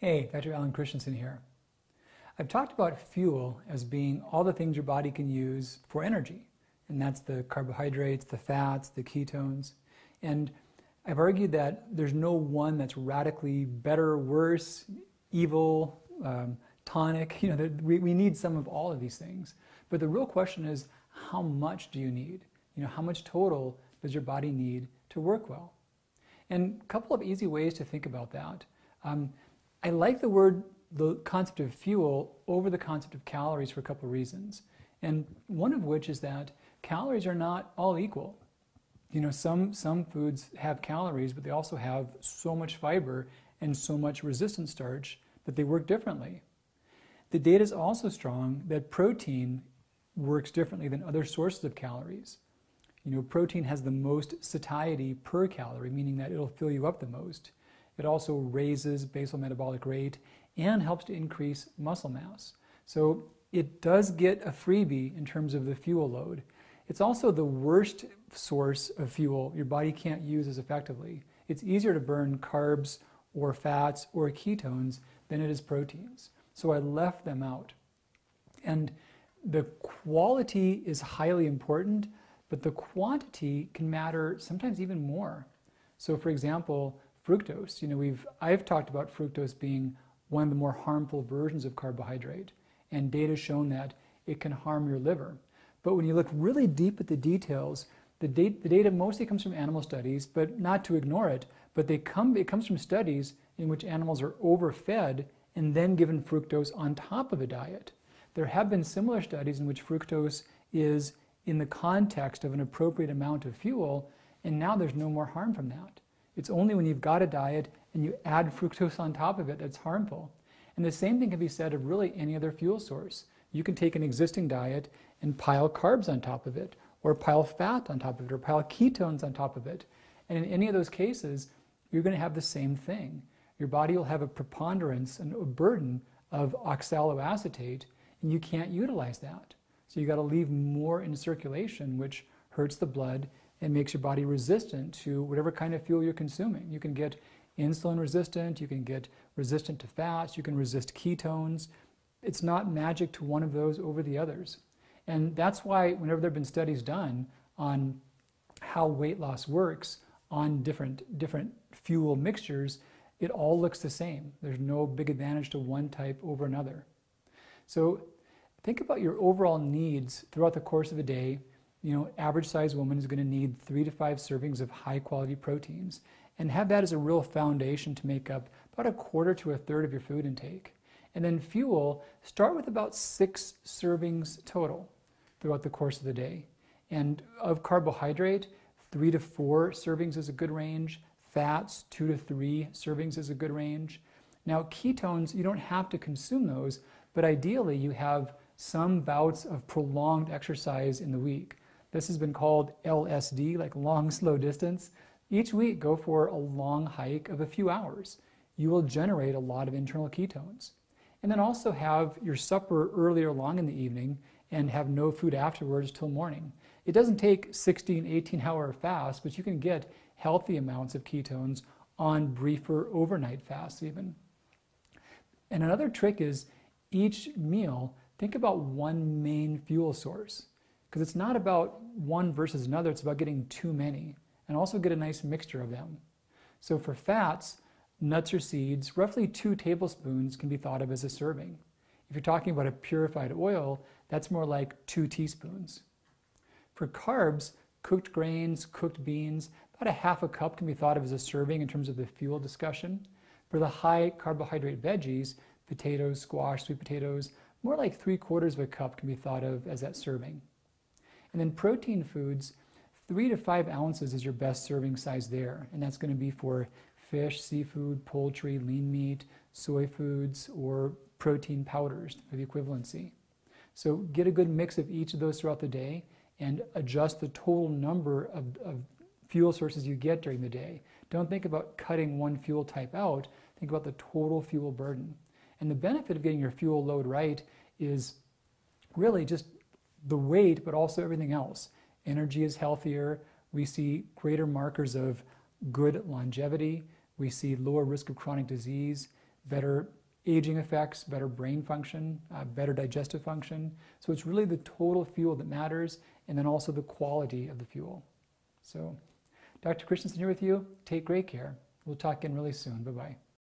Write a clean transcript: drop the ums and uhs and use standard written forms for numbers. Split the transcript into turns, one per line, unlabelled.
Hey, Dr. Alan Christensen here. I've talked about fuel as being all the things your body can use for energy, and that's the carbohydrates, the fats, the ketones. And I've argued that there's no one that's radically better, worse, evil, tonic. We need some of all of these things. But the real question is, how much do you need? How much total does your body need to work well? And a couple of easy ways to think about that. I like the concept of fuel over the concept of calories for a couple of reasons. And one of which is that calories are not all equal. Some foods have calories, but they also have so much fiber and so much resistant starch that they work differently. The data is also strong that protein works differently than other sources of calories. Protein has the most satiety per calorie, meaning that it'll fill you up the most. It also raises basal metabolic rate and helps to increase muscle mass. So it does get a freebie in terms of the fuel load. It's also the worst source of fuel your body can't use as effectively. It's easier to burn carbs or fats or ketones than it is proteins. So I left them out. And the quality is highly important, but the quantity can matter sometimes even more. So for example, fructose. I've talked about fructose being one of the more harmful versions of carbohydrate, and data has shown that it can harm your liver. But when you look really deep at the details, the data mostly comes from animal studies, but not to ignore it, but it comes from studies in which animals are overfed and then given fructose on top of a diet. There have been similar studies in which fructose is in the context of an appropriate amount of fuel, and now there's no more harm from that. It's only when you've got a diet and you add fructose on top of it that's harmful. And the same thing can be said of really any other fuel source. You can take an existing diet and pile carbs on top of it, or pile fat on top of it, or pile ketones on top of it. And in any of those cases, you're going to have the same thing. Your body will have a preponderance and a burden of oxaloacetate, and you can't utilize that. So you got to leave more in circulation, which hurts the blood and makes your body resistant to whatever kind of fuel you're consuming. You can get insulin resistant, you can get resistant to fats, you can resist ketones. It's not magic to one of those over the others. And that's why whenever there have been studies done on how weight loss works on different fuel mixtures, it all looks the same. There's no big advantage to one type over another. So think about your overall needs throughout the course of a day. Average sized woman is going to need 3 to 5 servings of high quality proteins, and have that as a real foundation to make up about 1/4 to 1/3 of your food intake. And then fuel, start with about 6 servings total throughout the course of the day. And of carbohydrate, 3 to 4 servings is a good range. Fats, 2 to 3 servings is a good range. Now ketones, you don't have to consume those, but ideally you have some bouts of prolonged exercise in the week. This has been called LSD, like long, slow distance. Each week, go for a long hike of a few hours. You will generate a lot of internal ketones. And then also have your supper earlier along in the evening and have no food afterwards till morning. It doesn't take 16, 18-hour fast, but you can get healthy amounts of ketones on briefer overnight fasts even. And another trick is each meal, think about one main fuel source. Because it's not about one versus another, it's about getting too many, and also get a nice mixture of them. So for fats, nuts or seeds, roughly 2 tablespoons can be thought of as a serving. If you're talking about a purified oil, that's more like 2 teaspoons. For carbs, cooked grains, cooked beans, about 1/2 cup can be thought of as a serving in terms of the fuel discussion. For the high carbohydrate veggies, potatoes, squash, sweet potatoes, more like 3/4 cup can be thought of as that serving. And then protein foods, 3 to 5 ounces is your best serving size there. And that's going to be for fish, seafood, poultry, lean meat, soy foods, or protein powders for the equivalency. So get a good mix of each of those throughout the day and adjust the total number of fuel sources you get during the day. Don't think about cutting one fuel type out. Think about the total fuel burden. And the benefit of getting your fuel load right is really just the weight, but also everything else. Energy is healthier. We see greater markers of good longevity. We see lower risk of chronic disease. better aging effects, better brain function, better digestive function. So it's really the total fuel that matters, and then also the quality of the fuel. So Dr. Christensen here with you. Take great care. We'll talk again really soon. Bye-bye.